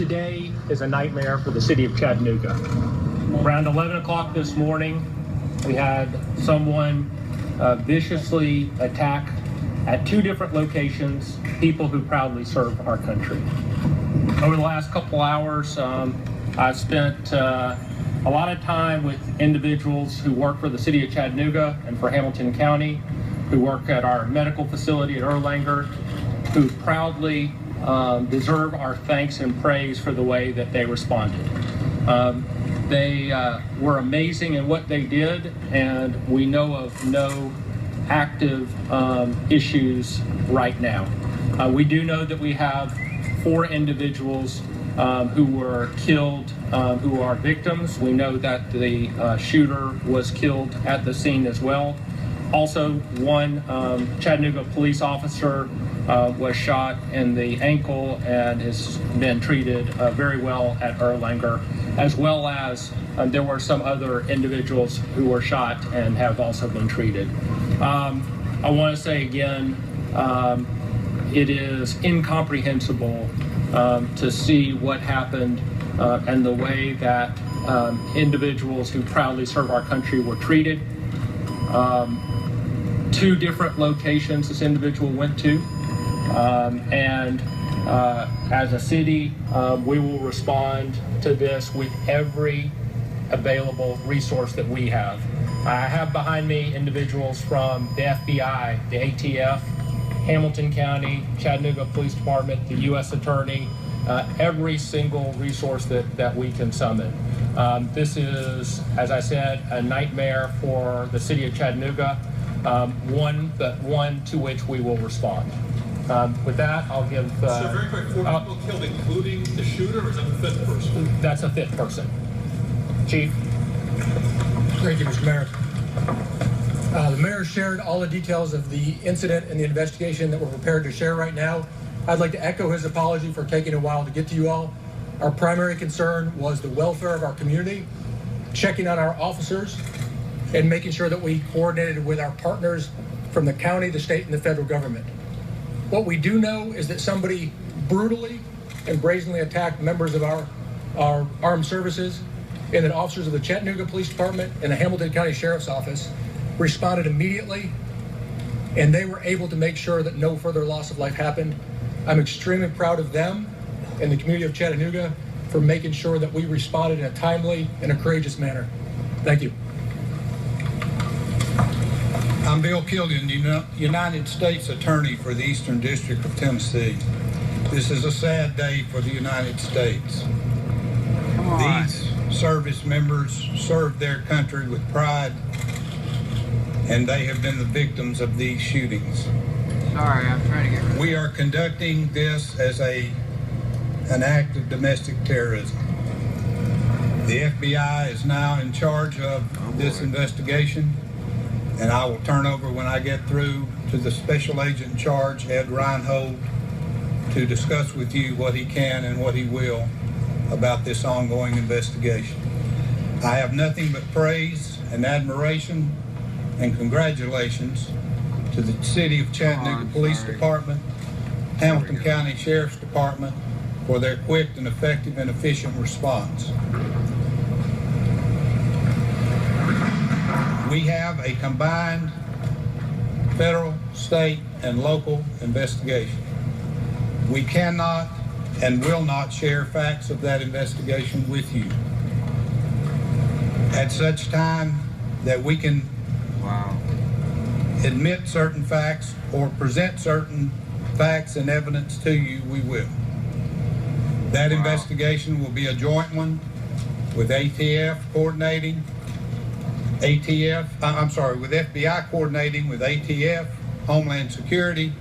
Today is a nightmare for the city of Chattanooga. Around 11 o'clock this morning, we had someone viciously attack at two different locations people who proudly serve our country. Over the last couple hours, I've spent a lot of time with individuals who work for the city of Chattanooga and for Hamilton County, who work at our medical facility at Erlanger, who proudly deserve our thanks and praise for the way that they responded. They were amazing in what they did, and we know of no active issues right now. We do know that we have 4 individuals who were killed, who are victims. We know that the shooter was killed at the scene as well. Also, one Chattanooga police officer was shot in the ankle and has been treated very well at Erlanger, as well as there were some other individuals who were shot and have also been treated. I want to say again, it is incomprehensible to see what happened and the way that individuals who proudly serve our country were treated. 2 different locations this individual went to, and as a city, we will respond to this with every available resource that we have. I have behind me individuals from the FBI, the ATF, Hamilton County, Chattanooga Police Department, the U.S. Attorney, every single resource that we can summon. This is, as I said, a nightmare for the city of Chattanooga, one to which we will respond. With that, I'll give... so very quick, 4 people killed, including the shooter, or is that the 5th person? That's a 5th person. Chief? Thank you, Mr. Mayor. The mayor shared all the details of the incident and the investigation that we're prepared to share right now. I'd like to echo his apology for taking a while to get to you all. Our primary concern was the welfare of our community, checking on our officers, and making sure that we coordinated with our partners from the county, the state, and the federal government. What we do know is that somebody brutally and brazenly attacked members of our armed services, and that officers of the Chattanooga Police Department and the Hamilton County Sheriff's Office responded immediately, and they were able to make sure that no further loss of life happened. I'm extremely proud of them and the community of Chattanooga for making sure that we responded in a timely and a courageous manner. Thank you. I'm Bill Killian, United States Attorney for the Eastern District of Tennessee. This is a sad day for the United States. These service members served their country with pride, and they have been the victims of these shootings. Sorry, I'm trying to get rid of it. We are conducting this as an act of domestic terrorism. The FBI is now in charge of this investigation, and I will turn over when I get through to the special agent in charge, Ed Reinhold, to discuss with you what he can and what he will about this ongoing investigation. I have nothing but praise and admiration and congratulations to the City of Chattanooga Police Department, Hamilton County Sheriff's Department for their quick and effective and efficient response. We have a combined federal, state, and local investigation. We cannot and will not share facts of that investigation with you. At such time that we can admit certain facts or present certain facts and evidence to you, we will. That investigation will be a joint one with ATF coordinating, with FBI coordinating with ATF, Homeland Security,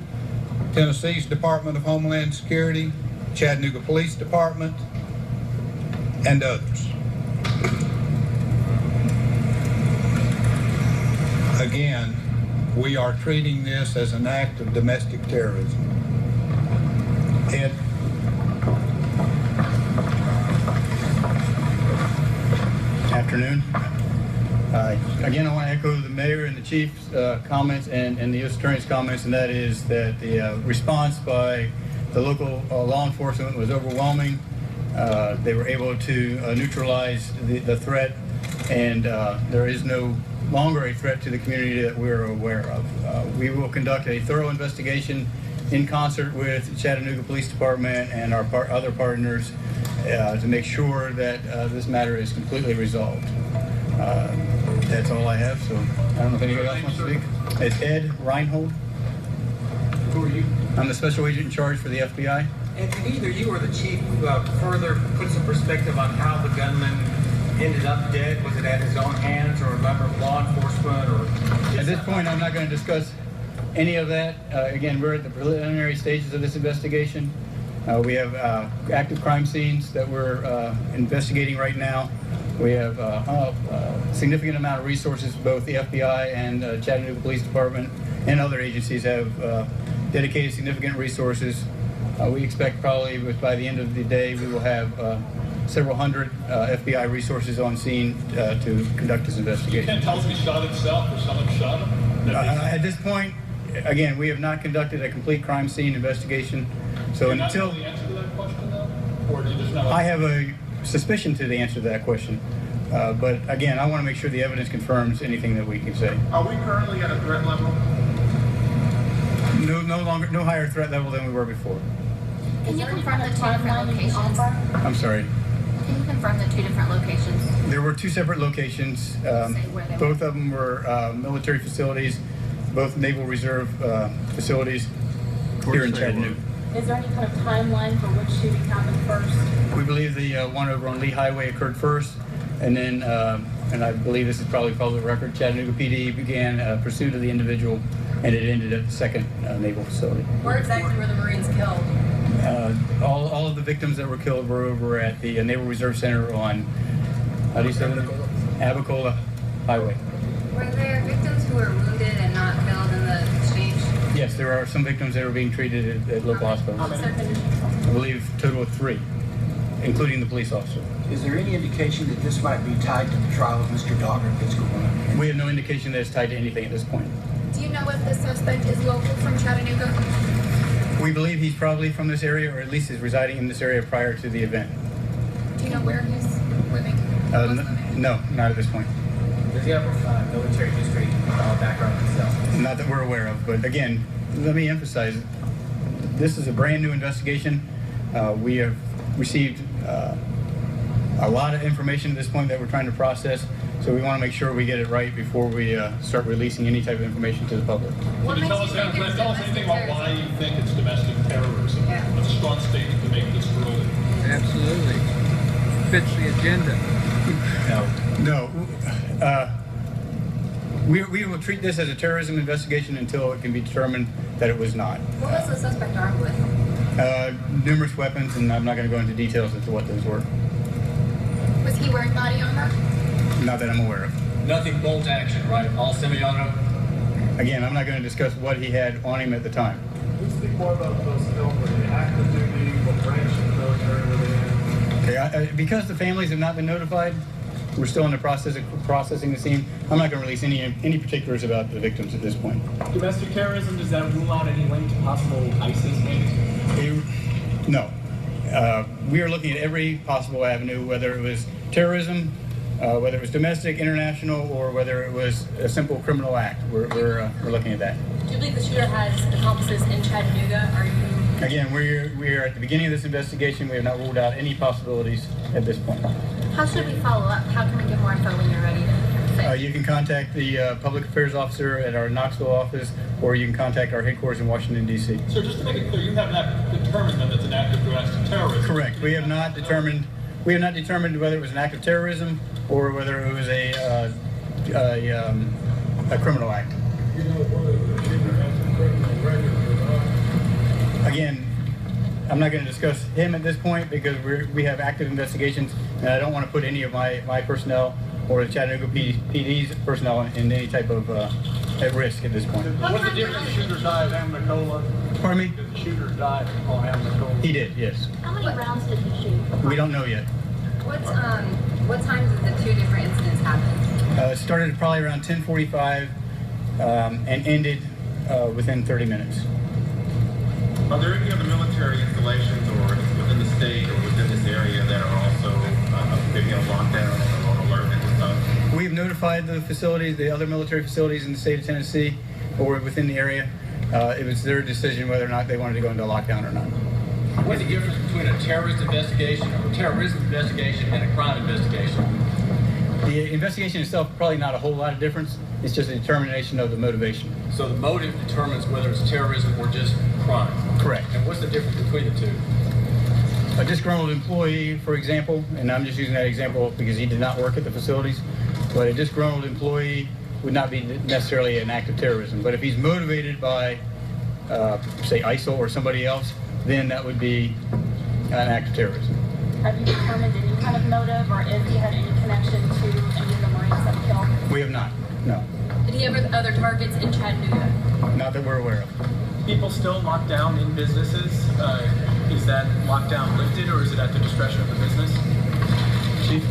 Tennessee's Department of Homeland Security, Chattanooga Police Department, and others. Again, we are treating this as an act of domestic terrorism. Ed? Afternoon. Again, I want to echo the mayor and the chief's comments and the U.S. Attorney's comments, and that is that the response by the local law enforcement was overwhelming. They were able to neutralize the threat, and there is no longer a threat to the community that we're aware of. We will conduct a thorough investigation in concert with Chattanooga Police Department and our other partners to make sure that this matter is completely resolved. That's all I have, so I don't know if anybody else wants to speak. It's Ed Reinhold. Who are you? I'm the special agent in charge for the FBI. And can either you or the chief further put some perspective on how the gunman ended up dead? Was it at his own hands or a member of law enforcement? Or at this point, I'm not going to discuss any of that. Again, we're at the preliminary stages of this investigation. We have active crime scenes that we're investigating right now. We have a significant amount of resources. Both the FBI and Chattanooga Police Department and other agencies have dedicated significant resources. We expect probably by the end of the day we will have several hundred FBI resources on scene to conduct this investigation. You can't tell us if he shot himself or someone shot him? At this point, again, we have not conducted a complete crime scene investigation. So You're until not know the answer to that question, though? Or do you just know? I have a suspicion to the answer to that question. But again, I want to make sure the evidence confirms anything that we can say. Are we currently at a threat level? No higher threat level than we were before. Can you confirm the two different locations? I'm sorry. Can you confirm the two different locations? There were two separate locations. Both of them were military facilities, both Naval Reserve facilities here in Chattanooga. Is there any kind of timeline for which shooting happened first? We believe the one over on Lee Highway occurred first, and then, and I believe this is probably public record, Chattanooga PD began pursuit of the individual, and it ended at the second naval facility. Where exactly were the Marines killed? All of the victims that were killed were over at the Naval Reserve Center on, how do you say that? Abacola Highway. Were there victims who were wounded and not killed in the exchange? Yes, there are some victims that are being treated at local hospitals. What's their condition? I believe a total of 3, including the police officer. Is there any indication that this might be tied to the trial of Mr. Dogger that's going on? We have no indication that it's tied to anything at this point. Do you know if the suspect is local from Chattanooga? We believe he's probably from this area, or at least is residing in this area prior to the event. Do you know where he's living? No, not at this point. does he have a military history background himself? Not that we're aware of, but again, let me emphasize, this is a brand new investigation. We have received a lot of information at this point that we're trying to process, so we want to make sure we get it right before we start releasing any type of information to the public. Can you tell us anything about why you think it's domestic terrorism? Yeah. That's a strong statement to make this early. Absolutely. Fits the agenda. No. We will treat this as a terrorism investigation until it can be determined that it was not. What was the suspect armed with? Numerous weapons, and I'm not going to go into details as to what those were. Was he wearing body armor? Not that I'm aware of. Nothing bolt action, right? All semi-auto? Again, I'm not going to discuss what he had on him at the time. Can you speak more about those killed? Were they active duty? What branch of the military were they in? Okay, because the families have not been notified, we're still in the process of processing the scene. I'm not going to release any particulars about the victims at this point. Domestic terrorism, does that rule out any link to possible ISIS maybe? No. We are looking at every possible avenue, whether it was terrorism, whether it was domestic, international, or whether it was a simple criminal act. We're looking at that. Do you believe the shooter has accomplices in Chattanooga? Are you? Again, we are at the beginning of this investigation. We have not ruled out any possibilities at this point. How should we follow up? How can we get more info when you're ready to say? You can contact the public affairs officer at our Knoxville office, or you can contact our headquarters in Washington, D.C. So just to make it clear, you have not determined that it's an act of domestic terrorism. Correct. We have not determined whether it was an act of terrorism or whether it was a criminal act. You know whether the shooter has a criminal record or not? Again, I'm not going to discuss him at this point because we have active investigations, and I don't want to put any of my personnel or the Chattanooga PD's personnel in any type of at risk at this point. Was the different shooter die at Amnicola? Pardon me? Did the shooter die on Amnicola? He did, yes. How many rounds did he shoot? We don't know yet. What time did the two different incidents happen? It started probably around 10:45 and ended within 30 minutes. Are there any other military installations or within the state or within this area area that are also maybe on lockdown or on alert at this time? We've notified the facilities, the other military facilities in the state of Tennessee or within the area. It was their decision whether or not they wanted to go into lockdown or not. What's the difference between a terrorist investigation or terrorism investigation and a crime investigation? The investigation itself, probably not a whole lot of difference. It's just a determination of the motivation. So the motive determines whether it's terrorism or just crime? Correct. And what's the difference between the two? A disgruntled employee, for example, and I'm just using that example because he did not work at the facilities, but a disgruntled employee would not be necessarily an act of terrorism. But if he's motivated by, say, ISIL or somebody else, then that would be an act of terrorism. Have you determined any kind of motive or if he had any connection to any of the Marines that killed? We have not, no. Did he have other targets in Chattanooga? Not that we're aware of. People still locked down in businesses. Is that lockdown lifted or is it at the discretion of the business? Chief?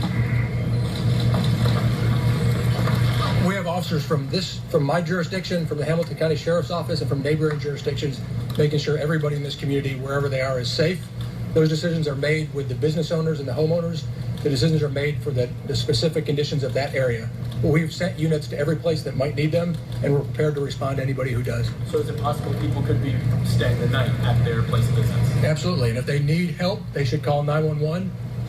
We have officers from my jurisdiction, from the Hamilton County Sheriff's Office, and from neighboring jurisdictions, making sure everybody in this community, wherever they are, is safe. Those decisions are made with the business owners and the homeowners. The decisions are made for the specific conditions of that area. But we've sent units to every place that might need them, and we're prepared to respond to anybody who does. So is it possible people could be staying the night at their place of business? Absolutely, and if they need help, they should call 911.